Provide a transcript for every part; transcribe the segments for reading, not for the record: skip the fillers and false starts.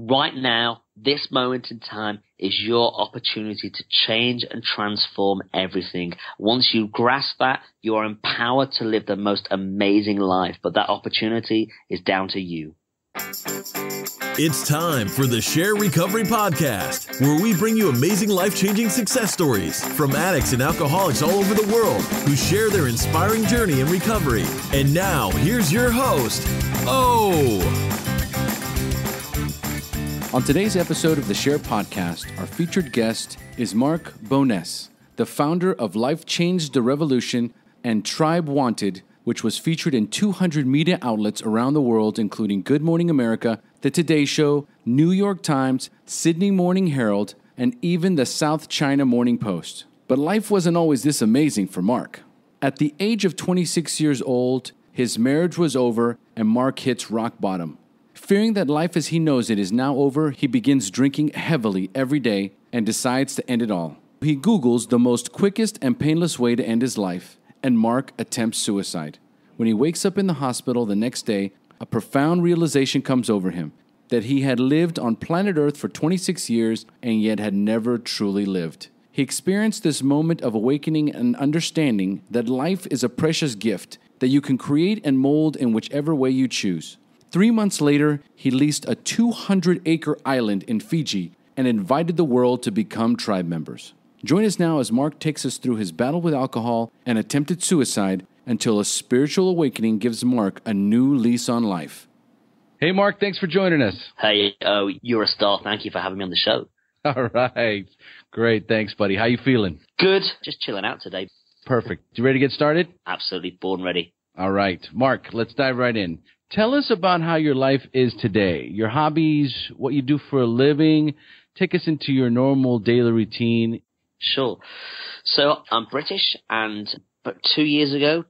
right now, this moment in time is your opportunity to change and transform everything. Once you grasp that, you are empowered to live the most amazing life, but that opportunity is down to you. It's time for the Share Recovery Podcast, where we bring you amazing life-changing success stories from addicts and alcoholics all over the world who share their inspiring journey in recovery. And now, here's your host, On today's episode of the Share Podcast, our featured guest is Mark Bowness, the founder of Life Changed the Revolution and Tribewanted, which was featured in 200 media outlets around the world, including Good Morning America, The Today Show, New York Times, Sydney Morning Herald, and even the South China Morning Post. But life wasn't always this amazing for Mark. At the age of 26 years old, his marriage was over and Mark hits rock bottom. Fearing that life as he knows it is now over, he begins drinking heavily every day and decides to end it all. He Googles the most quickest and painless way to end his life, and Mark attempts suicide. When he wakes up in the hospital the next day, a profound realization comes over him, that he had lived on planet Earth for 26 years and yet had never truly lived. He experienced this moment of awakening and understanding that life is a precious gift that you can create and mold in whichever way you choose. 3 months later, he leased a 200-acre island in Fiji and invited the world to become tribe members. Join us now as Mark takes us through his battle with alcohol and attempted suicide until a spiritual awakening gives Mark a new lease on life. Hey, Mark, thanks for joining us. Hey, you're a star. Thank you for having me on the show. All right. Great. Thanks, buddy. How you feeling? Good. Just chilling out today. Perfect. You ready to get started? Absolutely. Born ready. All right. Mark, let's dive right in. Tell us about how your life is today, your hobbies, what you do for a living. Take us into your normal daily routine. Sure. So I'm British, and about 3 years ago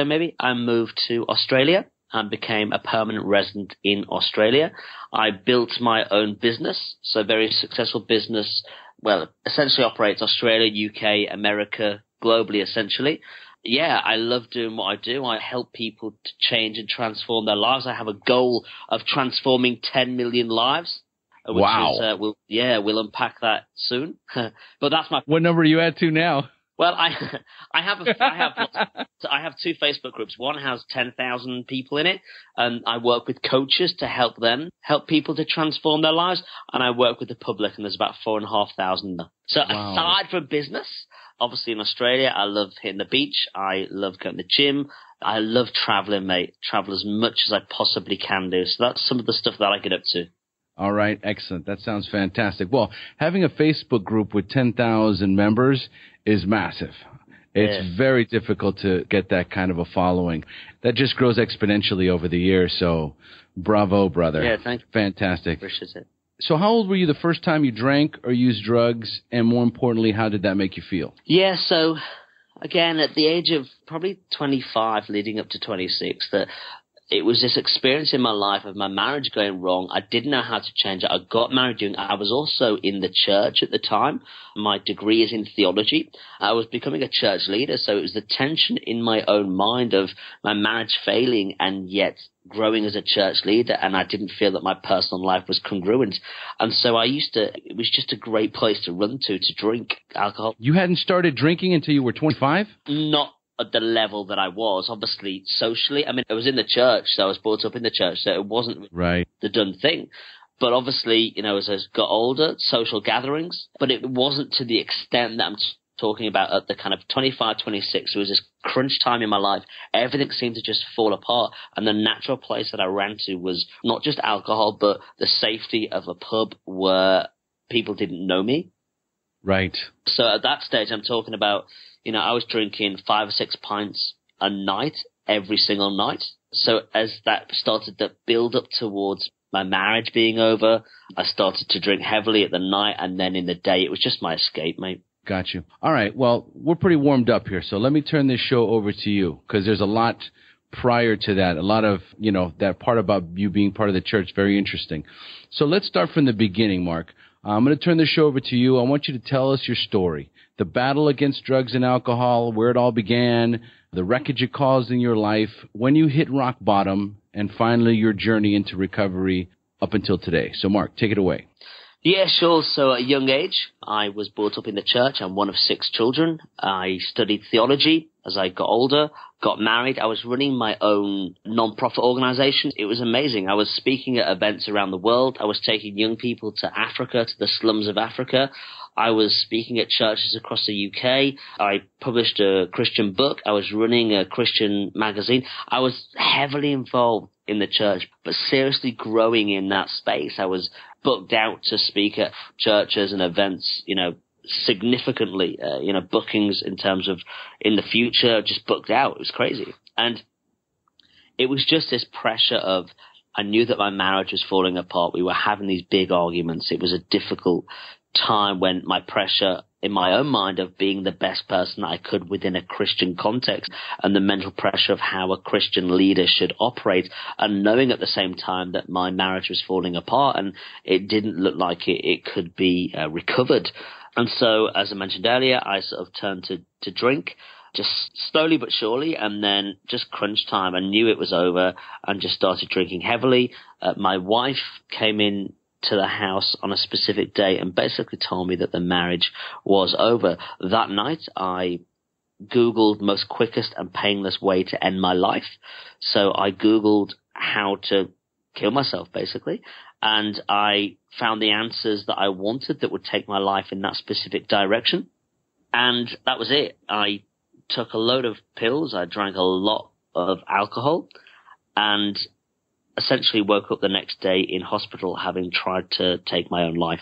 maybe, I moved to Australia and became a permanent resident in Australia. I built my own business, so very successful business. Well, essentially operates Australia, UK, America, globally essentially. Yeah, I love doing what I do. I help people to change and transform their lives. I have a goal of transforming 10 million lives. Which wow. Is, we'll unpack that soon. But that's my... What number are you at to now? Well, I have two Facebook groups. One has 10,000 people in it, and I work with coaches to help people to transform their lives. And I work with the public, and there's about 4,500. So wow. Aside from business, obviously in Australia, I love hitting the beach. I love going to the gym. I love traveling, mate. Travel as much as I possibly can do. So that's some of the stuff that I get up to. All right. Excellent. That sounds fantastic. Well, having a Facebook group with 10,000 members is massive. It's very difficult to get that kind of a following. That just grows exponentially over the years. So bravo, brother. Yeah, thank you. Fantastic. Appreciate it. So how old were you the first time you drank or used drugs? And more importantly, how did that make you feel? Yeah, so again, at the age of probably 25, leading up to 26, that it was this experience in my life of my marriage going wrong. I didn't know how to change it. I got married I was also in the church at the time. My degree is in theology. I was becoming a church leader, so it was the tension in my own mind of my marriage failing and yet growing as a church leader, and I didn't feel that my personal life was congruent. And so it was just a great place to run to drink alcohol. You hadn't started drinking until you were 25? Not at the level that I was, obviously socially. I mean, I was in the church, so I was brought up in the church, so it wasn't the done thing. But obviously, as I got older, social gatherings, but it wasn't to the extent that I'm talking about at the kind of 25, 26. It was this crunch time in my life. Everything seemed to just fall apart. And the natural place that I ran to was not just alcohol, but the safety of a pub where people didn't know me. Right. So at that stage, I'm talking about, I was drinking 5 or 6 pints a night, every single night. So as that started to build up towards my marriage being over, I started to drink heavily at the night, and then in the day, it was just my escape, mate. Got you. All right. Well, we're pretty warmed up here, so let me turn this show over to you, because there's a lot prior to that, a lot of, that part about you being part of the church, very interesting. So let's start from the beginning, Mark. I'm going to turn the show over to you. I want you to tell us your story, the battle against drugs and alcohol, where it all began, the wreckage it caused in your life, when you hit rock bottom, and finally your journey into recovery. up until today. So, Mark, take it away. Yeah, sure. So at a young age, I was brought up in the church. I'm one of 6 children. I studied theology as I got older, got married. I was running my own non-profit organization. It was amazing. I was speaking at events around the world. I was taking young people to Africa, to the slums of Africa. I was speaking at churches across the UK. I published a Christian book. I was running a Christian magazine. I was heavily involved in the church, but seriously growing in that space. I was booked out to speak at churches and events, significantly, bookings in terms of in the future, just booked out. It was crazy. And it was just this pressure of, I knew that my marriage was falling apart. We were having these big arguments. It was a difficult time when my pressure in my own mind of being the best person I could within a Christian context, and the mental pressure of how a Christian leader should operate, and knowing at the same time that my marriage was falling apart and it didn't look like it could be recovered. And so, as I mentioned earlier, I sort of turned to drink, just slowly but surely, and then just crunch time. I knew it was over and just started drinking heavily. My wife came in to the house on a specific day and basically told me that the marriage was over. That night, I Googled most quickest and painless way to end my life. So I Googled how to kill myself, basically, and I found the answers that I wanted that would take my life in that specific direction. And that was it. I took a load of pills. I drank a lot of alcohol, and essentially woke up the next day in hospital having tried to take my own life.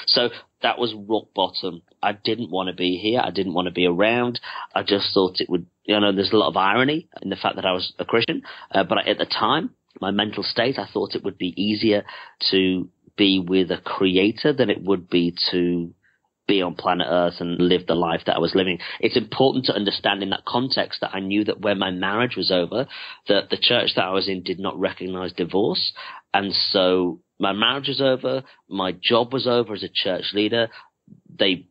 So that was rock bottom. I didn't want to be here. I didn't want to be around. I just thought it would, there's a lot of irony in the fact that I was a Christian. But at the time, my mental state, I thought it would be easier to be with a creator than it would be to be on planet Earth and live the life that I was living. It's important to understand in that context that I knew that when my marriage was over, that the church that I was in did not recognize divorce. And so my marriage was over. My job was over as a church leader. They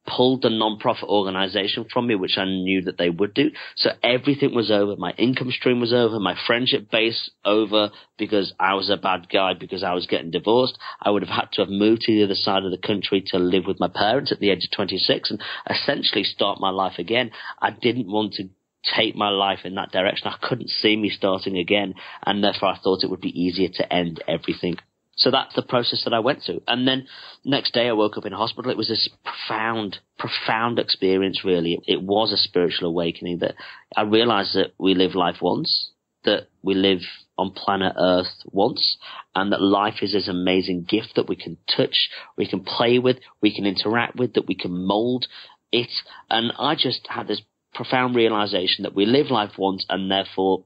pulled the non-profit organization from me, which I knew that they would do. So everything was over. My income stream was over. My friendship base over because I was a bad guy, because I was getting divorced. I would have had to have moved to the other side of the country to live with my parents at the age of 26 and essentially start my life again. I didn't want to take my life in that direction. I couldn't see me starting again, and therefore I thought it would be easier to end everything. So that's the process that I went through. And then next day I woke up in hospital. It was this profound experience, really. It was a spiritual awakening that I realized that we live life once, that we live on planet Earth once, and that life is this amazing gift that we can touch, we can play with, we can interact with, that we can mold it. And I just had this profound realization that we live life once, and therefore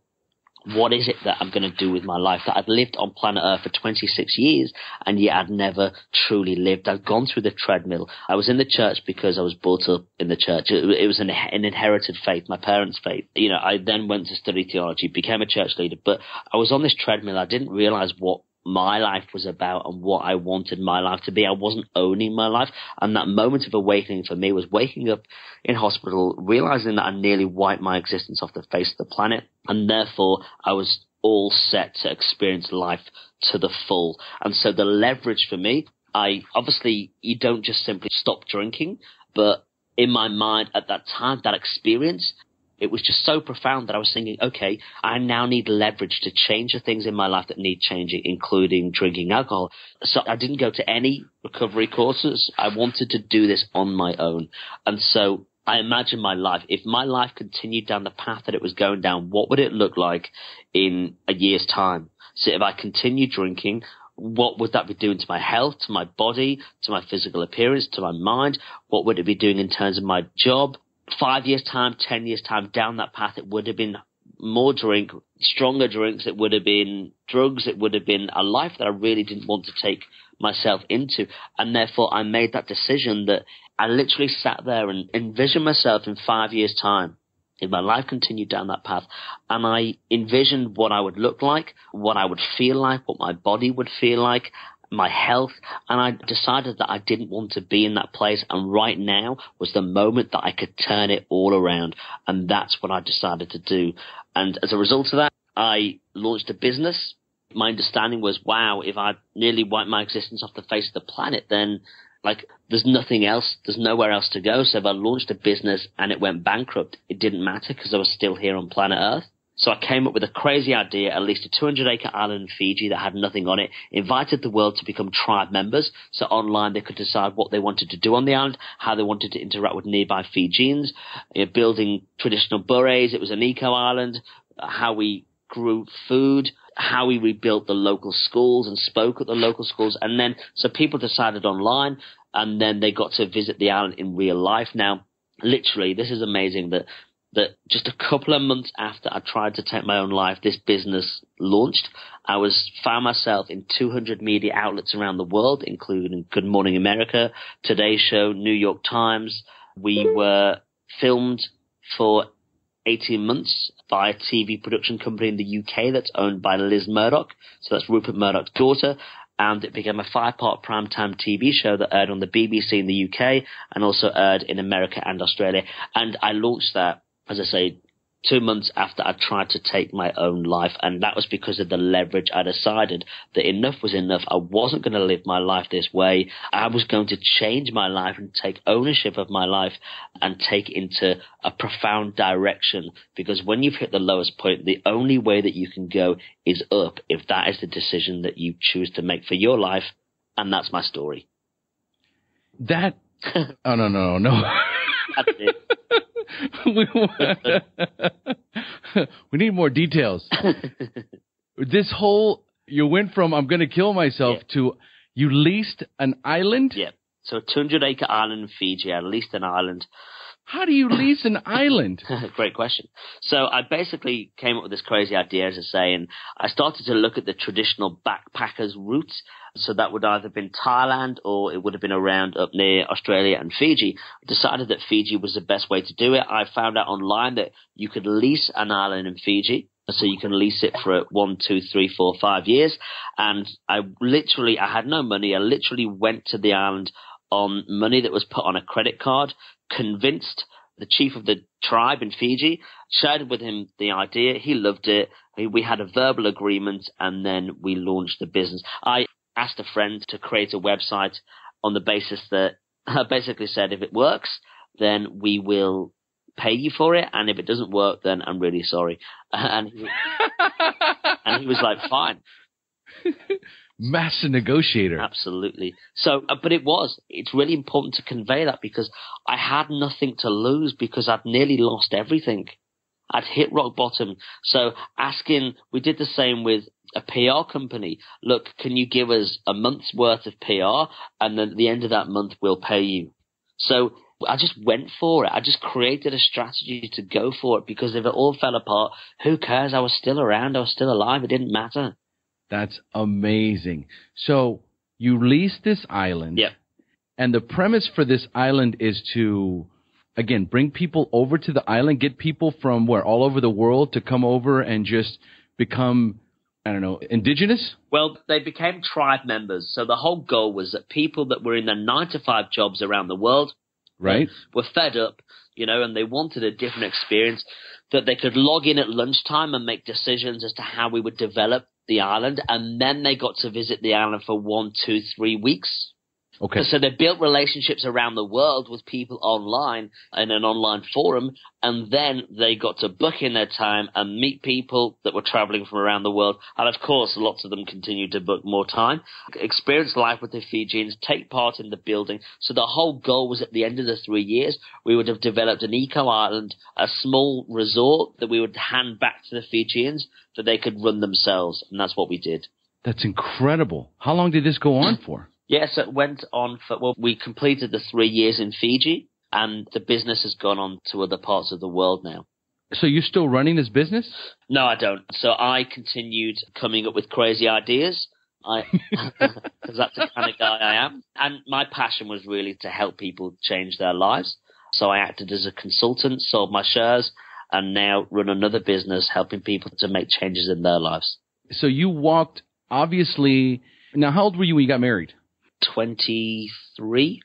what is it that I'm going to do with my life? That I'd lived on planet Earth for 26 years, and yet I'd never truly lived. I'd gone through the treadmill. I was in the church because I was brought up in the church. It was an inherited faith, my parents' faith. I then went to study theology, became a church leader, but I was on this treadmill. I didn't realize what my life was about and what I wanted my life to be. I wasn't owning my life. And that moment of awakening for me was waking up in hospital, realizing that I nearly wiped my existence off the face of the planet. And therefore I was all set to experience life to the full. And so the leverage for me, you don't just simply stop drinking, but in my mind at that time, that experience, it was just so profound that I was thinking, okay, I now need leverage to change the things in my life that need changing, including drinking alcohol. So I didn't go to any recovery courses. I wanted to do this on my own. And so I imagined my life. If my life continued down the path that it was going down, what would it look like in a year's time? So if I continued drinking, what would that be doing to my health, to my body, to my physical appearance, to my mind? What would it be doing in terms of my job? 5 years' time, 10 years' time, down that path, it would have been more drink, stronger drinks. It would have been drugs. It would have been a life that I really didn't want to take myself into. And therefore, I made that decision that I literally sat there and envisioned myself in 5 years' time, if my life continued down that path. And I envisioned what I would look like, what I would feel like, what my body would feel like, my health, and I decided that I didn't want to be in that place, and right now was the moment that I could turn it all around, and that's what I decided to do. And as a result of that, I launched a business my understanding was, wow, if I nearly wiped my existence off the face of the planet, then like there's nothing else, there's nowhere else to go. So if I launched a business and it went bankrupt, it didn't matter because I was still here on planet Earth. So I came up with a crazy idea, at least a 200-acre island in Fiji that had nothing on it, invited the world to become tribe members. So online they could decide what they wanted to do on the island, how they wanted to interact with nearby Fijians, building traditional bures. It was an eco-island, how we grew food, how we rebuilt the local schools and spoke at the local schools. And then, so people decided online, and then they got to visit the island in real life. Now, literally, this is amazing that just a couple of months after I tried to take my own life, this business launched. I found myself in 200 media outlets around the world, including Good Morning America, Today Show, New York Times. We were filmed for 18 months by a TV production company in the UK that's owned by Liz Murdoch. So that's Rupert Murdoch's daughter. And it became a 5-part primetime TV show that aired on the BBC in the UK and also aired in America and Australia. And I launched that, as I say, 2 months after I tried to take my own life. And that was because of the leverage. I decided that enough was enough. I wasn't going to live my life this way. I was going to change my life and take ownership of my life and take it into a profound direction. Because when you've hit the lowest point, the only way that you can go is up if that is the decision that you choose to make for your life. And that's my story. That, oh, no. That's it. We need more details. This whole, you went from I'm going to kill myself to you leased an island? Yeah. So a 200-acre island in Fiji. I leased an island. How do you lease an island? Great question. So I basically came up with this crazy idea, as I say, and I started to look at the traditional backpackers routes. So that would either have been Thailand or it would have been around up near Australia and Fiji. I decided that Fiji was the best way to do it. I found out online that you could lease an island in Fiji. So you can lease it for 1, 2, 3, 4, 5 years. And I had no money. I literally went to the island on money that was put on a credit card, convinced the chief of the tribe in Fiji, shared with him the idea. He loved it. We had a verbal agreement, and then we launched the business. I asked a friend to create a website on the basis that I basically said, if it works, then we will pay you for it, and if it doesn't work, then I'm really sorry. And he was like, fine. Master negotiator. Absolutely. So, but it's really important to convey that because I had nothing to lose because I'd nearly lost everything. I'd hit rock bottom. So we did the same with a PR company. Look, can you give us a month's worth of PR? And then at the end of that month, we'll pay you. So I just went for it. I just created a strategy to go for it because if it all fell apart, who cares? I was still around. I was still alive. It didn't matter. That's amazing. So you lease this island. Yep. And the premise for this island is to, again, bring people over to the island, get people from all over the world to come over and just become, I don't know, indigenous? Well, they became tribe members. So the whole goal was that people that were in their 9-to-5 jobs around the world, right, were fed up, and they wanted a different experience, that they could log in at lunchtime and make decisions as to how we would develop the island, and then they got to visit the island for 1, 2, 3 weeks. Okay. So they built relationships around the world with people online in an online forum, and then they got to book in their time and meet people that were traveling from around the world. And of course, lots of them continued to book more time, experience life with the Fijians, take part in the building. So the whole goal was at the end of the 3 years, we would have developed an eco-island, a small resort that we would hand back to the Fijians that they could run themselves. And that's what we did. That's incredible. How long did this go on for? Yes, it went on we completed the 3 years in Fiji, and the business has gone on to other parts of the world now. So you're still running this business? No, I don't. So I continued coming up with crazy ideas, because that's the kind of guy I am. And my passion was really to help people change their lives. So I acted as a consultant, sold my shares, and now run another business helping people to make changes in their lives. So you walked, obviously. Now, how old were you when you got married? 23.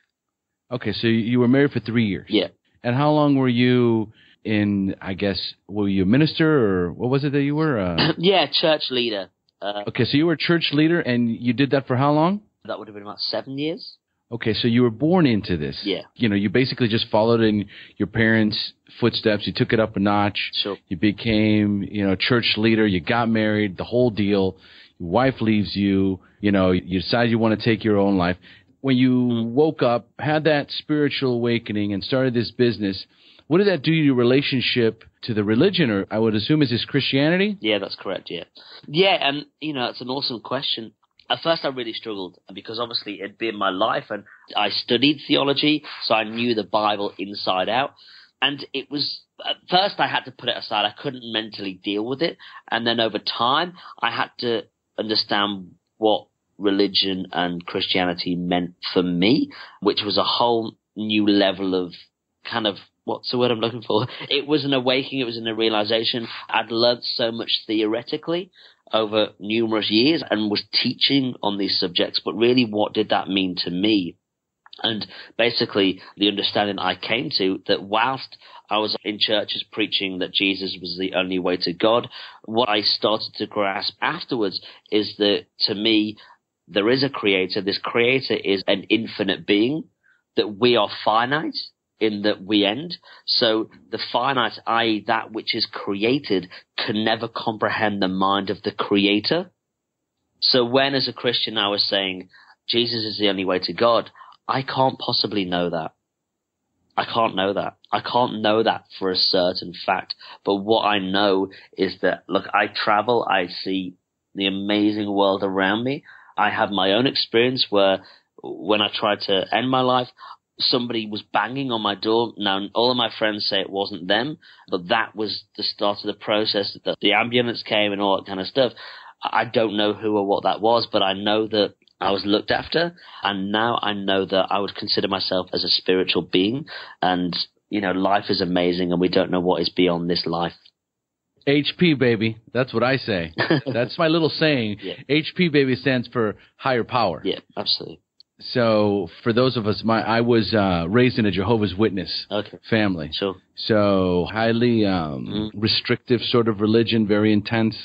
Okay, so you were married for 3 years. Yeah. And how long were you were you a minister, or what was it that you were? Yeah, church leader. Okay, so you were a church leader, and you did that for how long? That would have been about 7 years. Okay, so you were born into this. Yeah. You know, you basically just followed in your parents' footsteps. You took it up a notch. Sure. You became, a church leader. You got married, the whole deal. Your wife leaves you. You decide you want to take your own life. When you woke up, had that spiritual awakening, and started this business, what did that do to your relationship to the religion? Or I would assume, is this Christianity? Yeah, that's correct, yeah. Yeah, and, it's an awesome question. At first, I really struggled because obviously it'd been my life, and I studied theology, so I knew the Bible inside out. And it was, at first I had to put it aside. I couldn't mentally deal with it. And then over time, I had to understand what religion and Christianity meant for me, which was a whole new level of kind of, what's the word I'm looking for? It was an awakening. It was a realization. I'd learned so much theoretically over numerous years and was teaching on these subjects, but really what did that mean to me? And basically the understanding I came to that whilst I was in churches preaching that Jesus was the only way to God, what I started to grasp afterwards is that to me, there is a creator. This creator is an infinite being, that we are finite in that we end. So the finite, i.e. that which is created, can never comprehend the mind of the creator. So when as a Christian I was saying, Jesus is the only way to God, I can't possibly know that. I can't know that. I can't know that for a certain fact. But what I know is that, look, I travel, I see the amazing world around me. I have my own experience where when I tried to end my life, somebody was banging on my door. Now, all of my friends say it wasn't them, but that was the start of the process. The ambulance came and all that kind of stuff. I don't know who or what that was, but I know that I was looked after, and now I know that I would consider myself as a spiritual being, and, life is amazing, and we don't know what is beyond this life. HP, baby. That's what I say. That's my little saying. Yeah. HP, baby, stands for higher power. Yeah, absolutely. So for those of us, I was raised in a Jehovah's Witness family. Sure. So highly restrictive sort of religion, very intense.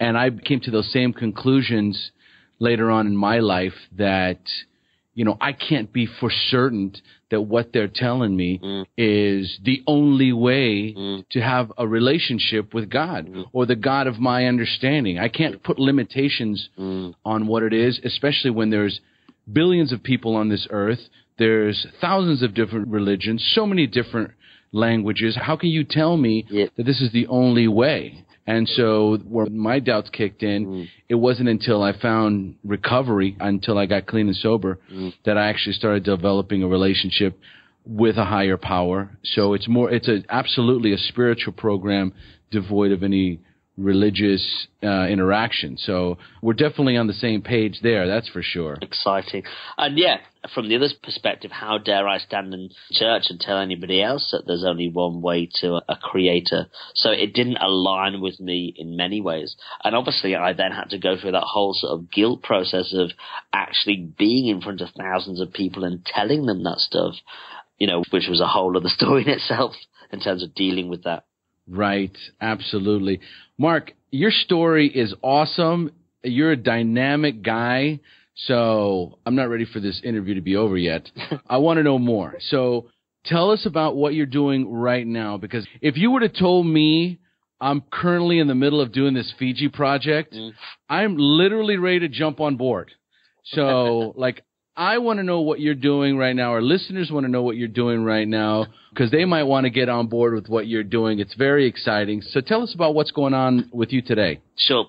And I came to those same conclusions later on in my life that, I can't be for certain that what they're telling me is the only way to have a relationship with God or the God of my understanding. I can't put limitations on what it is, especially when there's billions of people on this earth. There's thousands of different religions, so many different languages. How can you tell me that this is the only way? And so where my doubts kicked in, it wasn't until I found recovery, until I got clean and sober, that I actually started developing a relationship with a higher power. So it's absolutely a spiritual program devoid of any religious interaction. So we're definitely on the same page there, that's for sure. Exciting. And yeah, from the other perspective, how dare I stand in church and tell anybody else that there's only one way to a creator? So it didn't align with me in many ways. And obviously I then had to go through that whole sort of guilt process of actually being in front of thousands of people and telling them that stuff, which was a whole other story in itself in terms of dealing with that. Right. Absolutely. Mark, your story is awesome. You're a dynamic guy. So I'm not ready for this interview to be over yet. I want to know more. So tell us about what you're doing right now, because if you would have told me I'm currently in the middle of doing this Fiji project, I'm literally ready to jump on board. So I want to know what you're doing right now. Our listeners want to know what you're doing right now because they might want to get on board with what you're doing. It's very exciting. So tell us about what's going on with you today. Sure.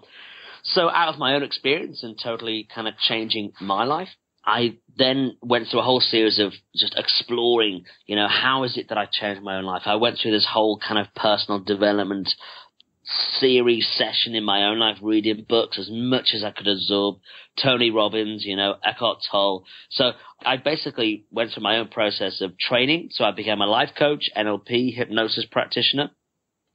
So out of my own experience and totally kind of changing my life, I then went through a whole series of just exploring, how is it that I changed my own life? I went through this whole kind of personal development series session in my own life, reading books as much as I could absorb, Tony Robbins, Eckhart Tolle. So I basically went through my own process of training. So I became a life coach, NLP, hypnosis practitioner.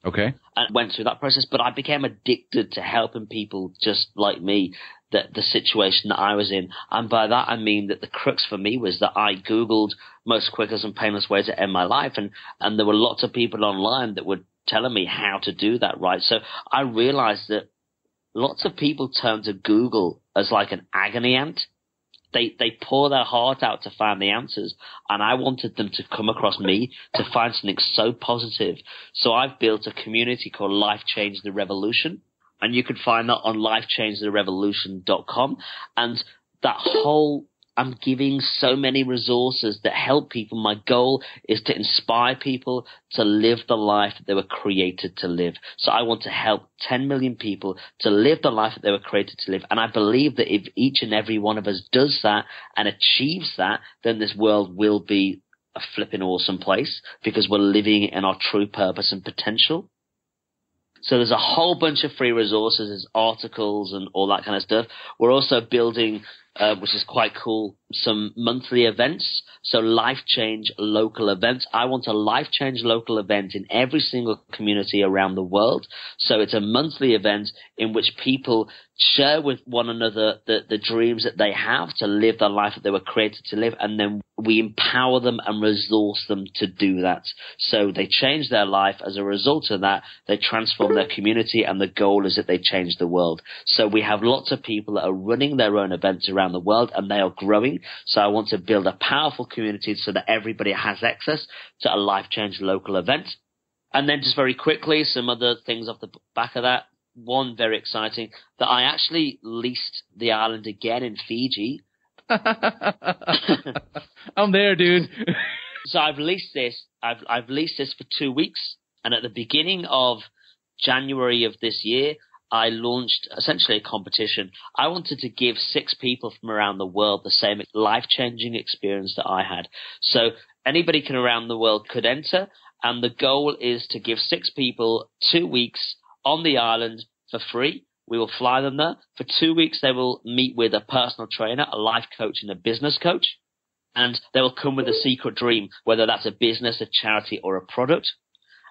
Okay. And went through that process, but I became addicted to helping people just like me, that the situation that I was in. And by that, I mean that the crux for me was that I Googled most quickest and painless ways to end my life. And there were lots of people online that were telling me how to do that, right? So I realized that lots of people turn to Google as like an agony ant. They pour their heart out to find the answers, and I wanted them to come across me to find something so positive. So I've built a community called Life Change the Revolution, and you can find that on lifechangetherevolution.com. And that whole, I'm giving so many resources that help people. My goal is to inspire people to live the life that they were created to live. So I want to help 10 million people to live the life that they were created to live. And I believe that if each and every one of us does that and achieves that, then this world will be a flipping awesome place, because we're living in our true purpose and potential. So there's a whole bunch of free resources, there's articles and all that kind of stuff. We're also building, which is quite cool, some monthly events. So life change local events. I want a life change local event in every single community around the world. So it's a monthly event in which people share with one another the dreams that they have to live the life that they were created to live. And then we empower them and resource them to do that. So they change their life. As a result of that, they transform their community, and the goal is that they change the world. So we have lots of people that are running their own events around the world, and they are growing. So I want to build a powerful community so that everybody has access to a life change local event. And then just very quickly, some other things off the back of that. One, very exciting, that I actually leased the island again in Fiji. I'm there, dude. So I've leased this. I've leased this for 2 weeks, and at the beginning of January of this year, I launched essentially a competition. I wanted to give 6 people from around the world the same life-changing experience that I had. So anybody around the world could enter, and the goal is to give 6 people 2 weeks on the island for free. We will fly them there. For 2 weeks, they will meet with a personal trainer, a life coach, and a business coach. And they will come with a secret dream, whether that's a business, a charity, or a product.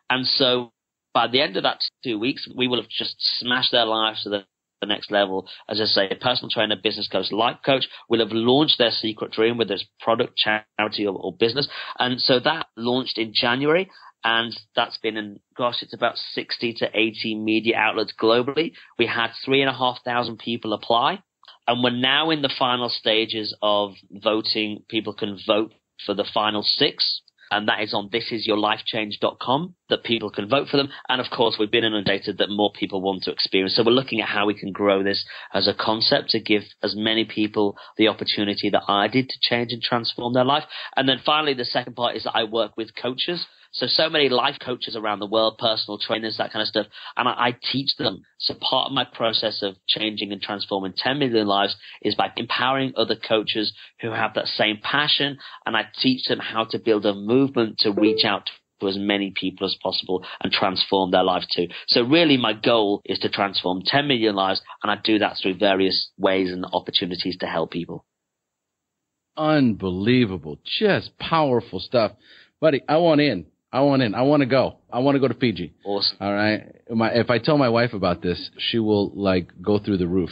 And so by the end of that 2 weeks, we will have just smashed their lives to the next level. As I say, a personal trainer, business coach, life coach will have launched their secret dream, whether it's product, charity, or business. And so that launched in January. And that's been in, it's about 60 to 80 media outlets globally. We had 3,500 people apply. And we're now in the final stages of voting. People can vote for the final 6. And that is on thisisyourlifechange.com, that people can vote for them. And of course, we've been inundated that more people want to experience. So we're looking at how we can grow this as a concept to give as many people the opportunity that I did to change and transform their life. And then finally, the second part is that I work with coaches. So many life coaches around the world, personal trainers, that kind of stuff. And I teach them. So part of my process of changing and transforming 10 million lives is by empowering other coaches who have that same passion. And I teach them how to build a movement to reach out to as many people as possible and transform their lives too. So really my goal is to transform 10 million lives. And I do that through various ways and opportunities to help people. Unbelievable. Just powerful stuff. Buddy, I want in. I want to go. I want to go to Fiji. Awesome. All right. If I tell my wife about this, she will go through the roof.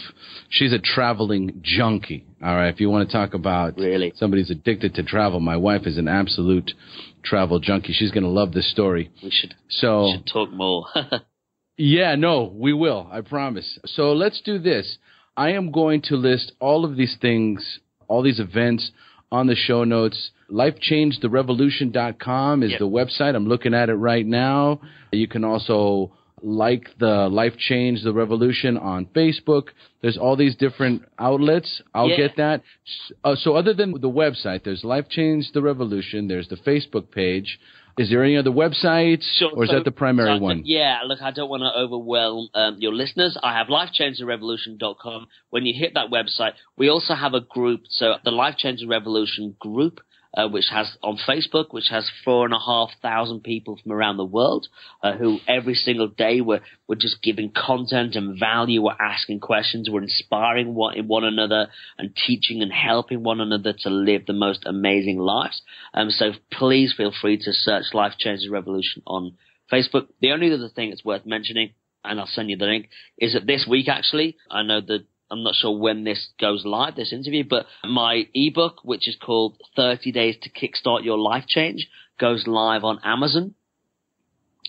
She's a traveling junkie. All right. If you want to talk about really somebody's addicted to travel, my wife is an absolute travel junkie. She's going to love this story. We should talk more. Yeah, no, we will. I promise. So let's do this. I am going to list all of these things, all these events on the show notes. LifeChangeTheRevolution.com is the website. I'm looking at it right now. You can also like the Life Change the Revolution on Facebook. There's all these different outlets. I'll get that. So other than the website, there's Life Change the Revolution. There's the Facebook page. Is there any other websites, or is that the primary one? Yeah, look, I don't want to overwhelm your listeners. I have lifechangetherevolution.com. When you hit that website, we also have a group. So the Life Change the Revolution group, which has on Facebook, which has 4,500 people from around the world, who every single day we're just giving content and value. We're asking questions. We're inspiring one another and teaching and helping one another to live the most amazing lives. So please feel free to search Life Change the Revolution on Facebook. The only other thing that's worth mentioning, and I'll send you the link, is that this week actually, I know that I'm not sure when this goes live, this interview, but my ebook, which is called 30 Days to Kickstart Your Life Change, goes live on Amazon.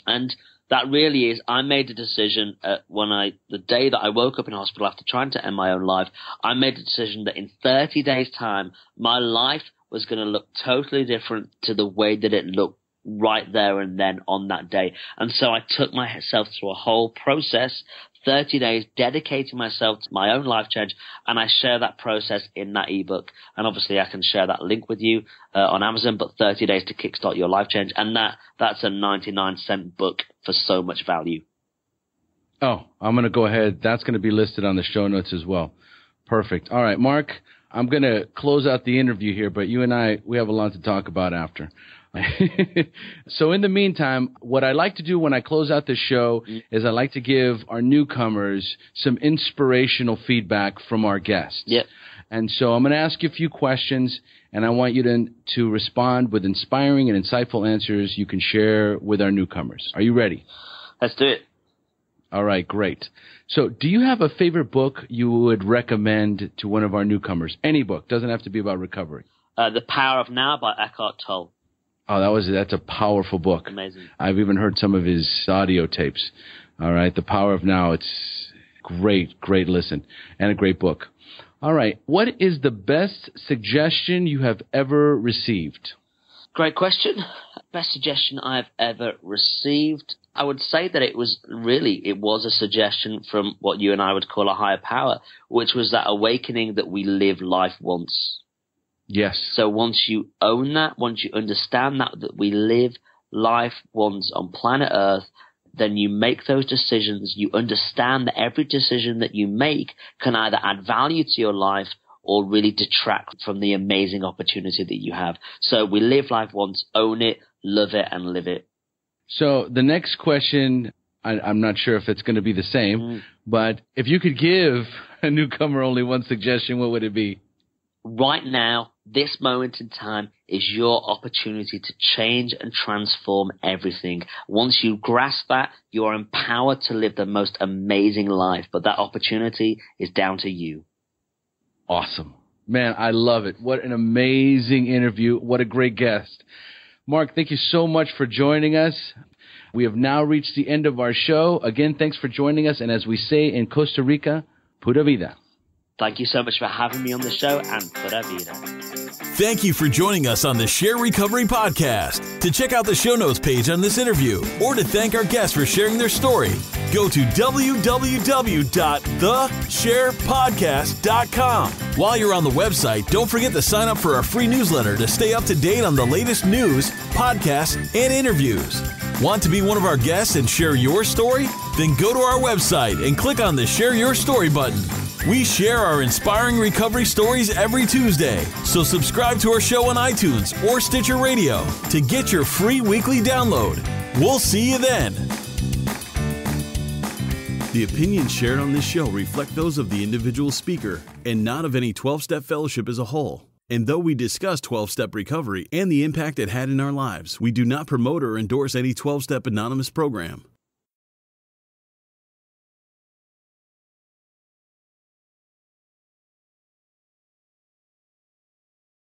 And That really is. I made a decision the day that I woke up in hospital after trying to end my own life. I made a decision that in 30 days' time, my life was going to look totally different to the way that it looked right there and then on that day. And so I took myself through a whole process, 30 days, dedicating myself to my own life change, and I share that process in that ebook. And obviously I can share that link with you on Amazon, but 30 days to kickstart your life change. And that's a 99-cent book for so much value. Oh, I'm going to go ahead. That's going to be listed on the show notes as well. Perfect. All right, Mark, I'm going to close out the interview here, but you and I, we have a lot to talk about after. So in the meantime, what I like to do when I close out the show is I like to give our newcomers some inspirational feedback from our guests. Yep. And so I'm going to ask you a few questions, and I want you to respond with inspiring and insightful answers you can share with our newcomers. Are you ready? Let's do it. All right, great. So do you have a favorite book you would recommend to one of our newcomers? Any book. Doesn't have to be about recovery. The Power of Now by Eckhart Tolle. Oh, that's a powerful book. Amazing. I've even heard some of his audio tapes. All right, The Power of Now. It's great listen, and a great book. All right, what is the best suggestion you have ever received? Great question. Best suggestion I've ever received. I would say that it was a suggestion from what you and I would call a higher power, which was that awakening that we live life once. Yes. So once you own that, once you understand that we live life once on planet Earth, then you make those decisions. You understand that every decision that you make can either add value to your life or really detract from the amazing opportunity that you have. So we live life once, own it, love it, and live it. So the next question, I'm not sure if it's going to be the same, but if you could give a newcomer only one suggestion, what would it be? Right now, this moment in time is your opportunity to change and transform everything. Once you grasp that, you are empowered to live the most amazing life, but that opportunity is down to you. Awesome. Man, I love it. What an amazing interview. What a great guest. Mark, thank you so much for joining us. We have now reached the end of our show. Again, thanks for joining us. And as we say in Costa Rica, pura vida. Thank you so much for having me on the show, and pura vida. Thank you for joining us on the Share Recovery Podcast. To check out the show notes page on this interview, or to thank our guests for sharing their story, go to www.thesharepodcast.com. While you're on the website, don't forget to sign up for our free newsletter to stay up to date on the latest news, podcasts, and interviews. Want to be one of our guests and share your story? Then go to our website and click on the Share Your Story button. We share our inspiring recovery stories every Tuesday, so subscribe to our show on iTunes or Stitcher Radio to get your free weekly download. We'll see you then. The opinions shared on this show reflect those of the individual speaker and not of any 12-Step Fellowship as a whole. And though we discuss 12-Step recovery and the impact it had in our lives, we do not promote or endorse any 12-Step Anonymous program.